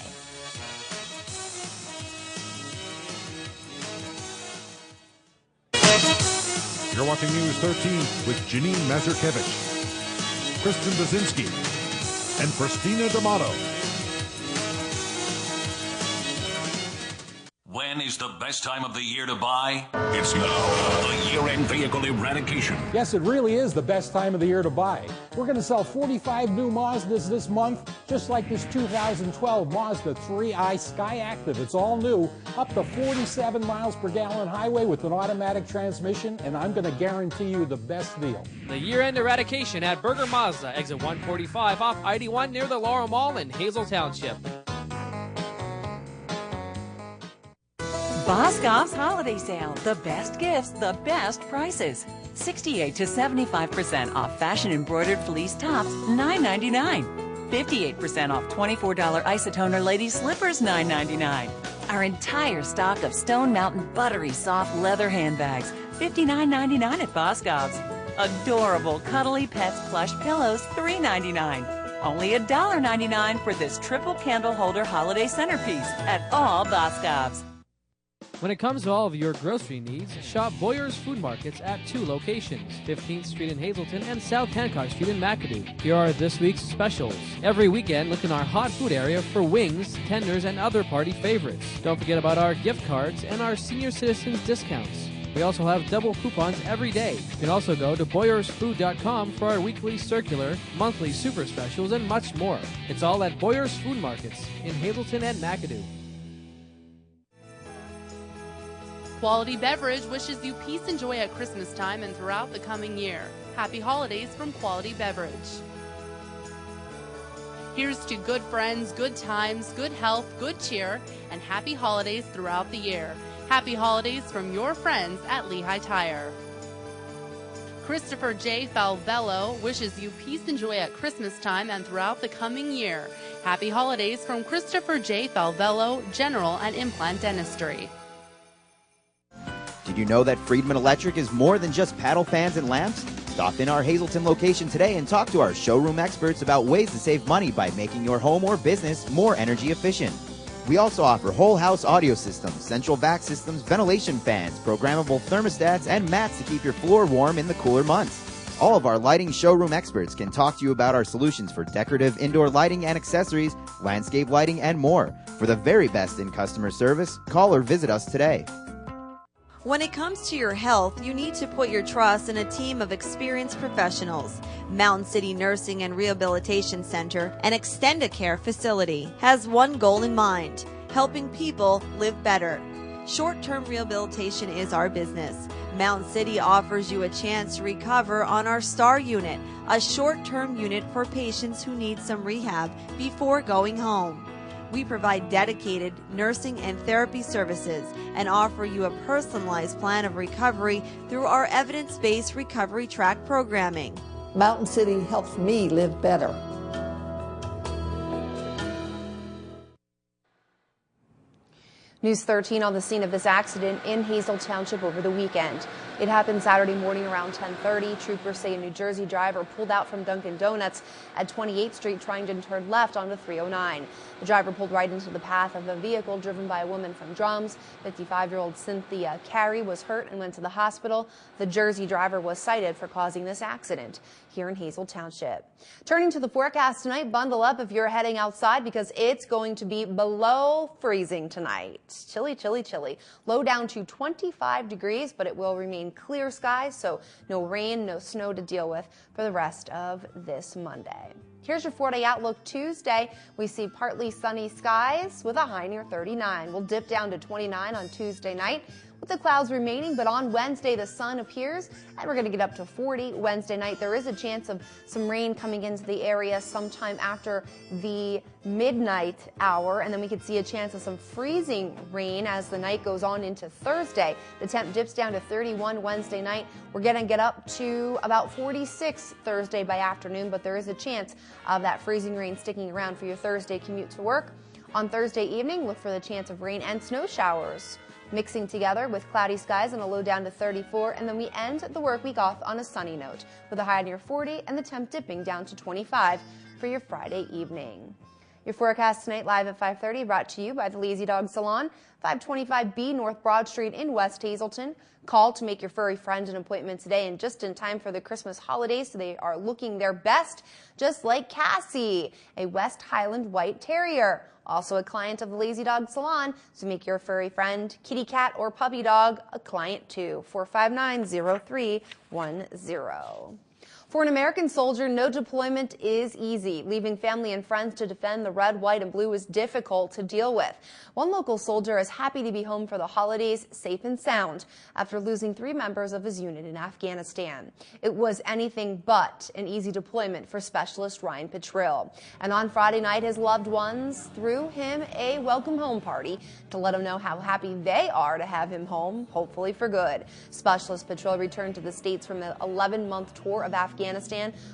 You're watching News 13 with Janine Mazurkevich, Kristen Bazinski, and Christina D'Amato. When is the best time of the year to buy? It's now. The year-end vehicle eradication. Yes, it really is the best time of the year to buy. We're going to sell 45 new Mazdas this month, just like this 2012 Mazda 3i Sky Active. It's all new, up to 47 miles per gallon highway with an automatic transmission, and I'm going to guarantee you the best deal. The year-end eradication at Berger Mazda, exit 145 off ID1 near the Laurel Mall in Hazel Township. Boscov's Holiday Sale. The best gifts, the best prices. 68 to 75% off fashion embroidered fleece tops, $9.99. 58% off $24 Isotoner lady slippers, $9.99. Our entire stock of Stone Mountain buttery soft leather handbags, $59.99 at Boscov's. Adorable cuddly pets plush pillows, $3.99. Only $1.99 for this triple candle holder holiday centerpiece at all Boscov's. When it comes to all of your grocery needs, shop Boyer's Food Markets at 2 locations, 15th Street in Hazleton and South Hancock Street in McAdoo. Here are this week's specials. Every weekend, look in our hot food area for wings, tenders, and other party favorites. Don't forget about our gift cards and our senior citizens discounts. We also have double coupons every day. You can also go to BoyersFood.com for our weekly circular, monthly super specials, and much more. It's all at Boyer's Food Markets in Hazleton and McAdoo. Quality Beverage wishes you peace and joy at Christmas time and throughout the coming year. Happy holidays from Quality Beverage. Here's to good friends, good times, good health, good cheer, and happy holidays throughout the year. Happy holidays from your friends at Lehigh Tire. Christopher J. Falvello wishes you peace and joy at Christmas time and throughout the coming year. Happy holidays from Christopher J. Falvello, General and Implant Dentistry. Did you know that Friedman Electric is more than just paddle fans and lamps? Stop in our Hazleton location today and talk to our showroom experts about ways to save money by making your home or business more energy efficient. We also offer whole house audio systems, central vac systems, ventilation fans, programmable thermostats, and mats to keep your floor warm in the cooler months. All of our lighting showroom experts can talk to you about our solutions for decorative indoor lighting and accessories, landscape lighting, and more. For the very best in customer service, call or visit us today. When it comes to your health, you need to put your trust in a team of experienced professionals. Mountain City Nursing and Rehabilitation Center, an Extendicare facility, has one goal in mind: helping people live better. Short-term rehabilitation is our business. Mountain City offers you a chance to recover on our STAR unit, a short-term unit for patients who need some rehab before going home. We provide dedicated nursing and therapy services and offer you a personalized plan of recovery through our evidence-based recovery track programming. Mountain City helps me live better. News 13 on the scene of this accident in Hazel Township over the weekend. It happened Saturday morning around 10:30. Troopers say a New Jersey driver pulled out from Dunkin' Donuts at 28th Street trying to turn left onto 309. The driver pulled right into the path of a vehicle driven by a woman from Drums. 55-year-old Cynthia Carey was hurt and went to the hospital. The Jersey driver was cited for causing this accident here in Hazel Township. Turning to the forecast tonight, bundle up if you're heading outside because it's going to be below freezing tonight. Chilly, chilly, chilly. Low down to 25 degrees, but it will remain clear skies, so no rain, no snow to deal with for the rest of this Monday. Here's your 4-day outlook. Tuesday, we see partly sunny skies with a high near 39. We'll dip down to 29 on Tuesday night with the clouds remaining, but on Wednesday the sun appears and we're going to get up to 40 Wednesday night. There is a chance of some rain coming into the area sometime after the midnight hour, and then we could see a chance of some freezing rain as the night goes on into Thursday. The temp dips down to 31 Wednesday night. We're going to get up to about 46 Thursday by afternoon, but there is a chance of that freezing rain sticking around for your Thursday commute to work. On Thursday evening, look for the chance of rain and snow showers mixing together with cloudy skies and a low down to 34, and then we end the work week off on a sunny note with a high near 40 and the temp dipping down to 25 for your Friday evening. Your forecast tonight live at 5:30 brought to you by the Lazy Dog Salon, 525B North Broad Street in West Hazleton. Call to make your furry friend an appointment today and just in time for the Christmas holidays, so they are looking their best, just like Cassie, a West Highland White Terrier. Also a client of the Lazy Dog Salon, so make your furry friend, kitty cat, or puppy dog a client too. 459-0310. For an American soldier, no deployment is easy. Leaving family and friends to defend the red, white, and blue is difficult to deal with. One local soldier is happy to be home for the holidays, safe and sound, after losing 3 members of his unit in Afghanistan. It was anything but an easy deployment for Specialist Ryan Petrill. And on Friday night, his loved ones threw him a welcome home party to let him know how happy they are to have him home, hopefully for good. Specialist Petrill returned to the States from an 11-month tour of Afghanistan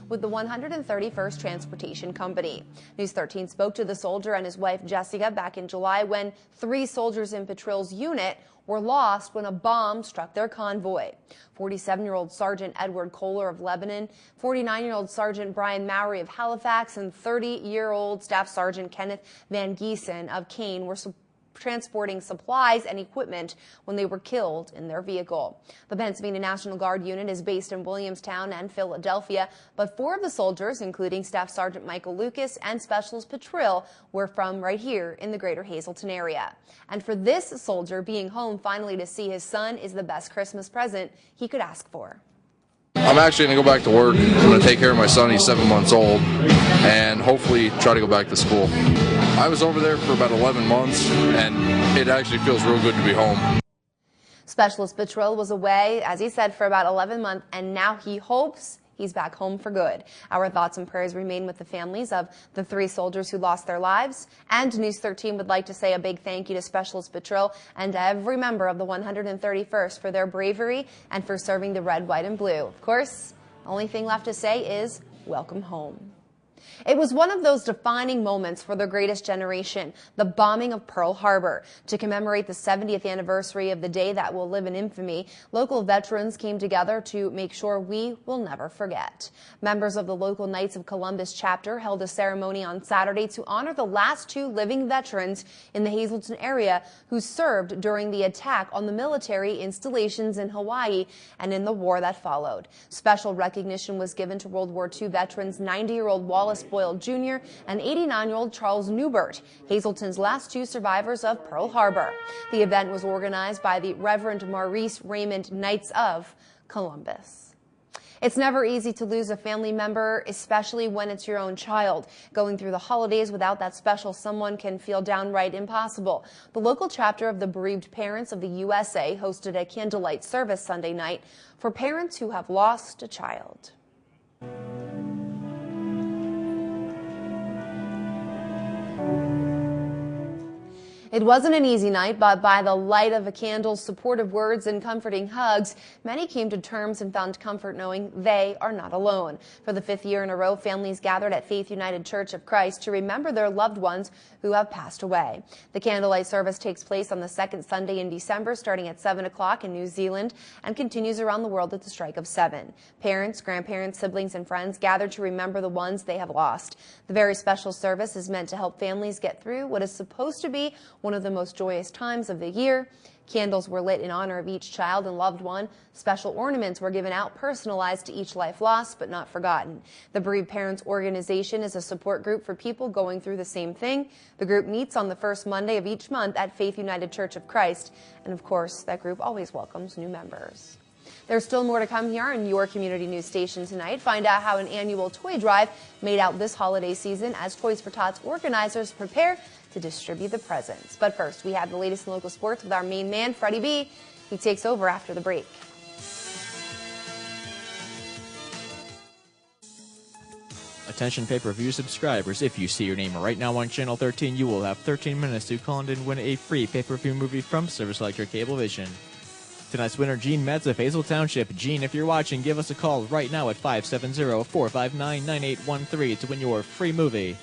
with the 131st Transportation Company. News 13 spoke to the soldier and his wife Jessica back in July when 3 soldiers in Petrill's unit were lost when a bomb struck their convoy. 47-year-old Sergeant Edward Kohler of Lebanon, 49-year-old Sergeant Brian Mowry of Halifax, and 30-year-old Staff Sergeant Kenneth Van Giesen of Kane were transporting supplies and equipment when they were killed in their vehicle. The Pennsylvania National Guard unit is based in Williamstown and Philadelphia, but 4 of the soldiers, including Staff Sergeant Michael Lucas and Specialist Petrill, were from right here in the greater Hazleton area. And for this soldier, being home finally to see his son is the best Christmas present he could ask for. I'm actually going to go back to work. I'm going to take care of my son. He's 7 months old, and hopefully try to go back to school. I was over there for about 11 months, and it actually feels real good to be home. Specialist Petrill was away, as he said, for about 11 months, and now he hopes he's back home for good. Our thoughts and prayers remain with the families of the 3 soldiers who lost their lives. And News 13 would like to say a big thank you to Specialist Petrill and every member of the 131st for their bravery and for serving the red, white, and blue. Of course, the only thing left to say is welcome home. It was one of those defining moments for the greatest generation, the bombing of Pearl Harbor. To commemorate the 70th anniversary of the day that will live in infamy, local veterans came together to make sure we will never forget. Members of the local Knights of Columbus chapter held a ceremony on Saturday to honor the last 2 living veterans in the Hazleton area who served during the attack on the military installations in Hawaii and in the war that followed. Special recognition was given to World War II veterans 90-year-old Wallace Boyle Jr. and 89-year-old Charles Newbert, Hazleton's last 2 survivors of Pearl Harbor. The event was organized by the Reverend Maurice Raymond Knights of Columbus. It's never easy to lose a family member, especially when it's your own child. Going through the holidays without that special someone can feel downright impossible. The local chapter of the Bereaved Parents of the USA hosted a candlelight service Sunday night for parents who have lost a child. It wasn't an easy night, but by the light of a candle, supportive words, and comforting hugs, many came to terms and found comfort knowing they are not alone. For the 5th year in a row, families gathered at Faith United Church of Christ to remember their loved ones who have passed away. The candlelight service takes place on the 2nd Sunday in December, starting at 7 o'clock in New Zealand, and continues around the world at the strike of 7. Parents, grandparents, siblings, and friends gather to remember the ones they have lost. The very special service is meant to help families get through what is supposed to be one of the most joyous times of the year. Candles were lit in honor of each child and loved one. Special ornaments were given out, personalized to each life lost but not forgotten. The Bereaved Parents Organization is a support group for people going through the same thing. The group meets on the first Monday of each month at Faith United Church of Christ. And of course, that group always welcomes new members. There's still more to come here on your community news station tonight. Find out how an annual toy drive made out this holiday season as Toys for Tots organizers prepare to distribute the presents. But first, we have the latest in local sports with our main man, Freddie B. He takes over after the break. Attention pay-per-view subscribers, if you see your name right now on Channel 13, you will have 13 minutes to call in and win a free pay-per-view movie from Service Electric Cablevision. Tonight's winner, Gene Metz of Hazel Township. Gene, if you're watching, give us a call right now at 570-459-9813 to win your free movie.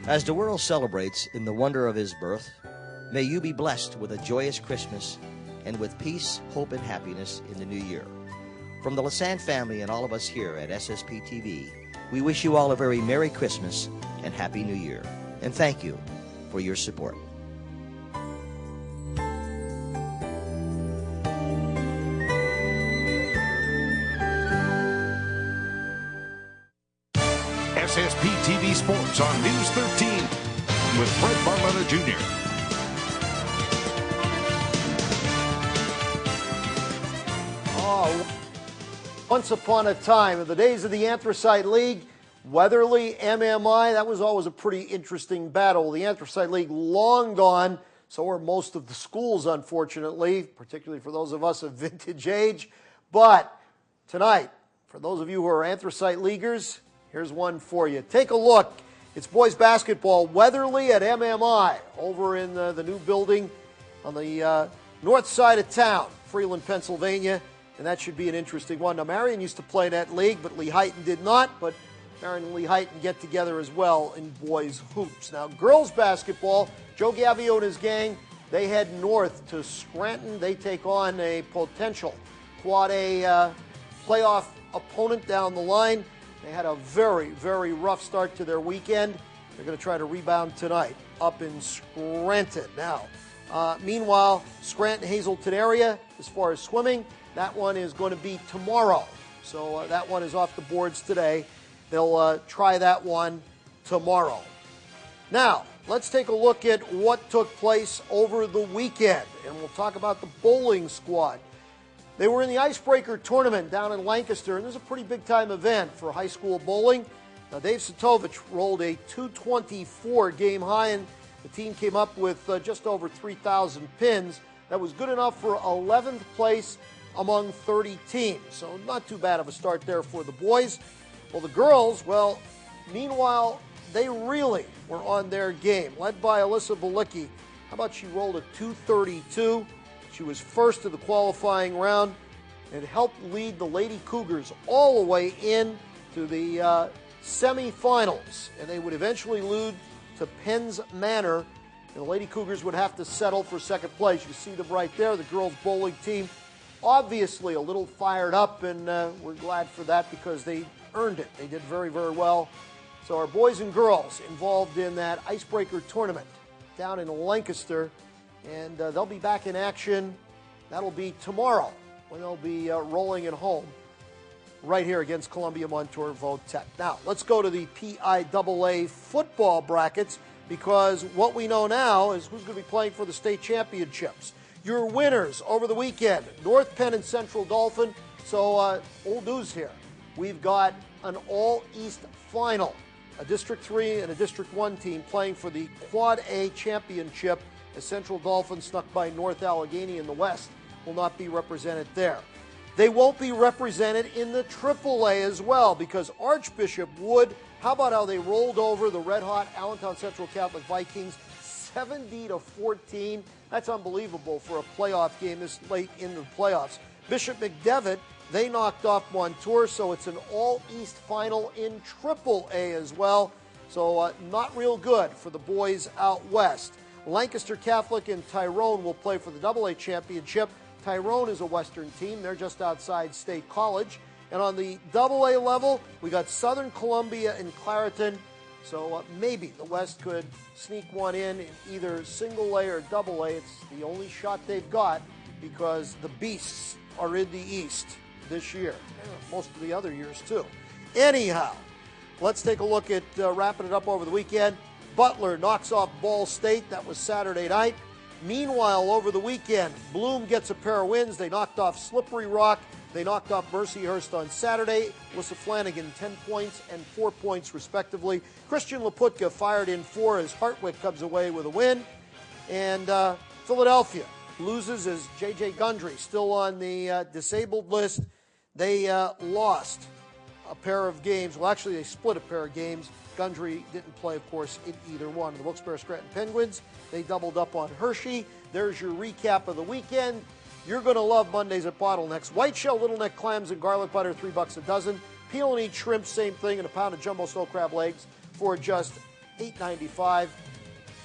As the world celebrates in the wonder of his birth, may you be blessed with a joyous Christmas and with peace, hope, and happiness in the new year. From the Lassand family and all of us here at SSP TV, we wish you all a very Merry Christmas and Happy New Year. And thank you for your support. SSP TV Sports on News 13 with Fred Barletta Jr. Once upon a time, in the days of the Anthracite League, Weatherly, MMI, that was always a pretty interesting battle. The Anthracite League long gone, so are most of the schools, unfortunately, particularly for those of us of vintage age. But tonight, for those of you who are Anthracite Leaguers, here's one for you. Take a look. It's boys basketball, Weatherly at MMI, over in the new building on the north side of town, Freeland, Pennsylvania. And that should be an interesting one. Now, Marion used to play in that league, but Lehighton did not. But Marion and Lehighton get together as well in boys hoops. Now, girls basketball, Joe Gavio and his gang, they head north to Scranton. They take on a potential Quad A playoff opponent down the line. They had a very, very rough start to their weekend. They're going to try to rebound tonight up in Scranton. Now, meanwhile, Scranton-Hazleton area, as far as swimming, that one is going to be tomorrow. So that one is off the boards today. They'll try that one tomorrow. Now, let's take a look at what took place over the weekend. And we'll talk about the bowling squad. They were in the Icebreaker tournament down in Lancaster, and this is a pretty big-time event for high school bowling. Now, Dave Satovich rolled a 224 game high, and the team came up with just over 3,000 pins. That was good enough for 11th place among 30 teams. So not too bad of a start there for the boys. Well, the girls, well, meanwhile, they really were on their game, led by Alyssa Balicki. How about she rolled a 232? She was first to the qualifying round and helped lead the Lady Cougars all the way in to the semifinals. And they would eventually lose to Penn's Manor, and the Lady Cougars would have to settle for second place. You see them right there, the girls bowling team. Obviously a little fired up, and we're glad for that because they earned it. They did very, very well. So our boys and girls involved in that Icebreaker tournament down in Lancaster, and they'll be back in action. That'll be tomorrow when they'll be rolling it home right here against Columbia Montour Votech. Now, let's go to the PIAA football brackets, because what we know now is who's going to be playing for the state championships. Your winners over the weekend, North Penn and Central Dauphin. So old news here. We've got an all-East final, a District 3 and a District 1 team playing for the Quad A championship, as Central Dauphin snuck by North Allegheny in the West will not be represented there. They won't be represented in the AAA as well, because Archbishop would, how about how they rolled over the red-hot Allentown Central Catholic Vikings 70-14. That's unbelievable for a playoff game this late in the playoffs. Bishop McDevitt, they knocked off Montour, so it's an all-East final in AAA as well. So not real good for the boys out west. Lancaster Catholic and Tyrone will play for the AA championship. Tyrone is a Western team. They're just outside State College. And on the AA level, we got Southern Columbia and Clareton. So maybe the West could sneak one in either single A or double A. It's the only shot they've got, because the Beasts are in the East this year. Most of the other years, too. Anyhow, let's take a look at wrapping it up over the weekend. Butler knocks off Ball State. That was Saturday night. Meanwhile, over the weekend, Bloom gets a pair of wins. They knocked off Slippery Rock. They knocked off Mercyhurst on Saturday. Alyssa Flanagan, 10 points and 4 points, respectively. Christian Laputka fired in 4 as Hartwick comes away with a win. And Philadelphia loses as J.J. Gundry, still on the disabled list. They lost a pair of games. Well, actually, they split a pair of games. Gundry didn't play, of course, in either one. The Wilkes-Barre Scranton Penguins, they doubled up on Hershey. There's your recap of the weekend. You're going to love Mondays at Bottlenecks. White shell little neck clams and garlic butter, $3 a dozen. Peel and eat shrimp, same thing, and a pound of jumbo snow crab legs for just $8.95.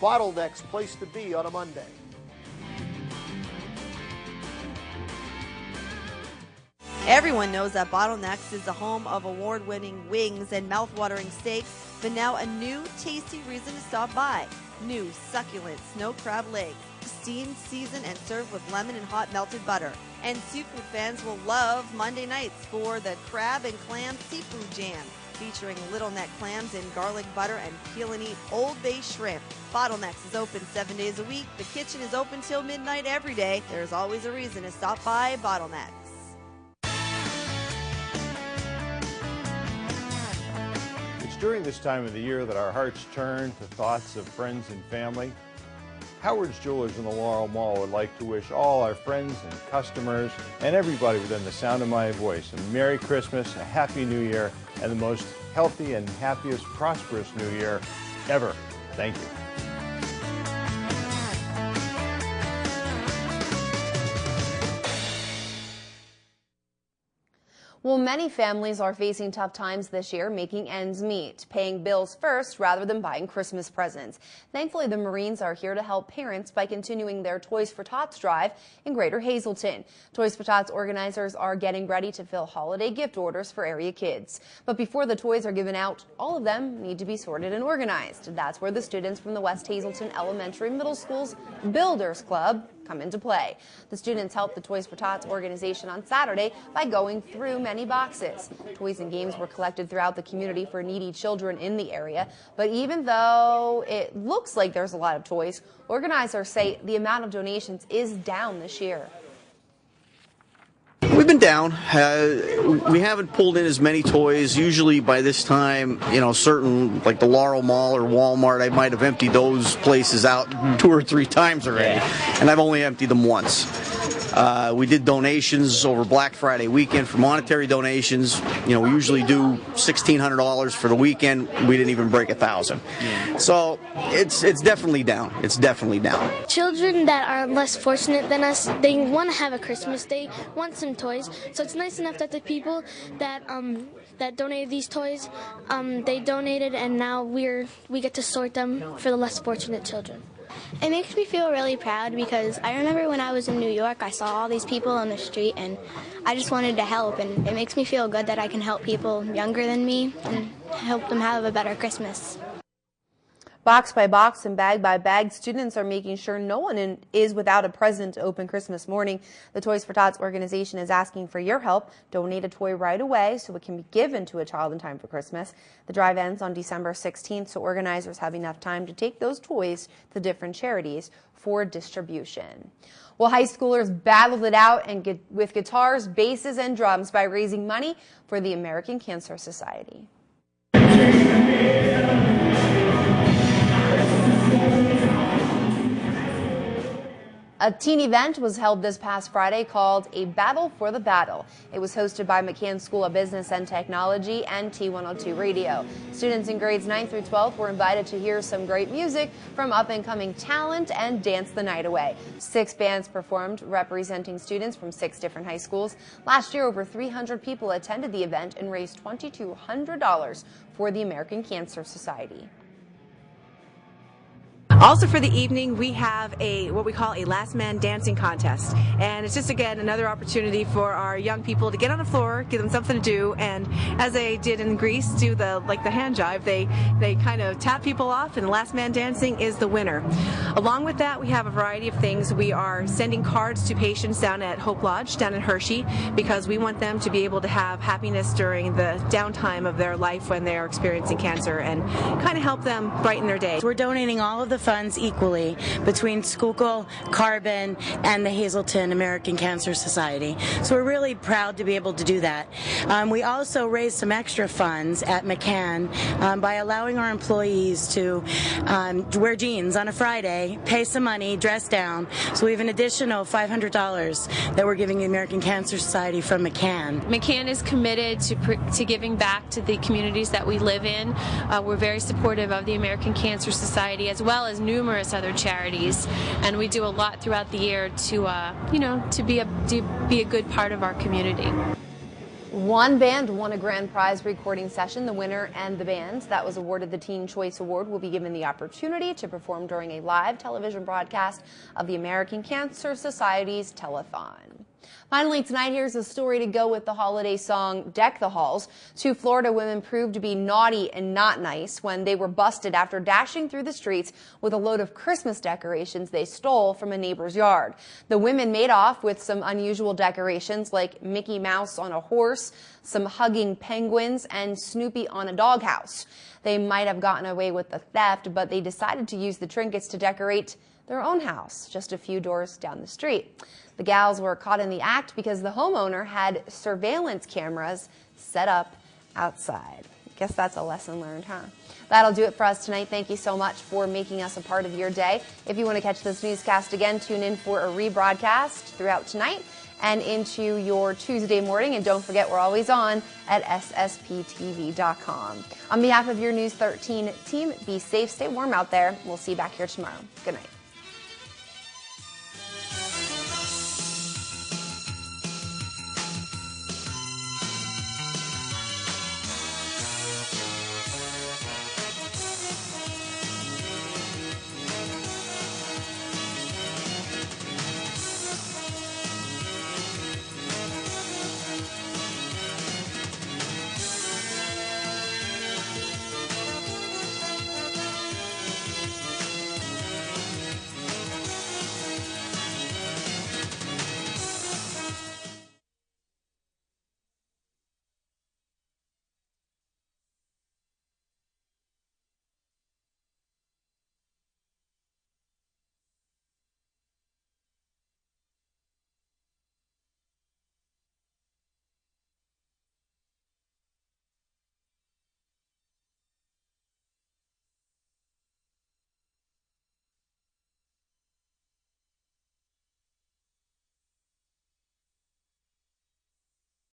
Bottlenecks, place to be on a Monday. Everyone knows that Bottlenecks is the home of award-winning wings and mouth-watering steaks, but now a new tasty reason to stop by. New succulent snow crab legs, steamed, seasoned, and served with lemon and hot melted butter. And seafood fans will love Monday nights for the Crab and Clam Seafood Jam, featuring little neck clams in garlic butter and peel and eat Old Bay shrimp. Bottlenecks is open 7 days a week. The kitchen is open till midnight every day. There's always a reason to stop by Bottlenecks. during this time of the year that our hearts turn to thoughts of friends and family. Howard's Jewelers in the Laurel Mall would like to wish all our friends and customers and everybody within the sound of my voice a Merry Christmas, a Happy New Year, and the most healthy and happiest, prosperous New Year ever. Thank you. Well, many families are facing tough times this year, making ends meet, paying bills first rather than buying Christmas presents. Thankfully, the Marines are here to help parents by continuing their Toys for Tots drive in Greater Hazleton. Toys for Tots organizers are getting ready to fill holiday gift orders for area kids. But before the toys are given out, all of them need to be sorted and organized. That's where the students from the West Hazleton Elementary Middle School's Builders Club come into play. The students helped the Toys for Tots organization on Saturday by going through many boxes. Toys and games were collected throughout the community for needy children in the area. But even though it looks like there's a lot of toys, organizers say the amount of donations is down this year. We've been down. We haven't pulled in as many toys. Usually by this time, you know, certain like the Laurel Mall or Walmart, I might have emptied those places out 2 or 3 times already, and I've only emptied them once. We did donations over Black Friday weekend for monetary donations. You know, we usually do $1,600 for the weekend. We didn't even break 1,000. So it's definitely down. It's definitely down. Children that are less fortunate than us, they want to have a Christmas day, want some toys. So it's nice enough that the people that that donated these toys, they donated, and now we get to sort them for the less fortunate children. It makes me feel really proud because I remember when I was in New York, I saw all these people on the street and I just wanted to help, and it makes me feel good that I can help people younger than me and help them have a better Christmas. Box by box and bag by bag, students are making sure no one is without a present to open Christmas morning. The Toys for Tots organization is asking for your help. Donate a toy right away so it can be given to a child in time for Christmas. The drive ends on December 16th, so organizers have enough time to take those toys to different charities for distribution. Well, high schoolers battled it out with guitars, basses, and drums by raising money for the American Cancer Society. A teen event was held this past Friday called A Battle for the Battle. It was hosted by McCann School of Business and Technology and T102 Radio. Students in grades 9 through 12 were invited to hear some great music from up-and-coming talent and dance the night away. 6 bands performed, representing students from 6 different high schools. Last year, over 300 people attended the event and raised $2,200 for the American Cancer Society. Also for the evening, we have what we call a last man dancing contest, and it's just again another opportunity for our young people to get on the floor, give them something to do, and as they did in Greece, do the hand jive. They kind of tap people off, and last man dancing is the winner. Along with that, we have a variety of things. We are sending cards to patients down at Hope Lodge, down in Hershey, because we want them to be able to have happiness during the downtime of their life when they are experiencing cancer, and kind of help them brighten their day. We're donating all of the funds equally between Schuylkill, Carbon, and the Hazleton American Cancer Society. So we're really proud to be able to do that. We also raised some extra funds at McCann by allowing our employees to wear jeans on a Friday, pay some money, dress down. So we have an additional $500 that we're giving the American Cancer Society from McCann. McCann is committed to giving back to the communities that we live in. We're very supportive of the American Cancer Society as well as numerous other charities, and we do a lot throughout the year to be a good part of our community. One band won a grand prize recording session. The winner and the band that was awarded the Teen Choice Award will be given the opportunity to perform during a live television broadcast of the American Cancer Society's telethon. Finally, tonight, here's a story to go with the holiday song, Deck the Halls. 2 Florida women proved to be naughty and not nice when they were busted after dashing through the streets with a load of Christmas decorations they stole from a neighbor's yard. The women made off with some unusual decorations like Mickey Mouse on a horse, some hugging penguins, and Snoopy on a doghouse. They might have gotten away with the theft, but they decided to use the trinkets to decorate their own house just a few doors down the street. The gals were caught in the act because the homeowner had surveillance cameras set up outside. Guess that's a lesson learned, huh? That'll do it for us tonight. Thank you so much for making us a part of your day. If you want to catch this newscast again, tune in for a rebroadcast throughout tonight and into your Tuesday morning. And don't forget, we're always on at ssptv.com. On behalf of your News 13 team, be safe, stay warm out there. We'll see you back here tomorrow. Good night.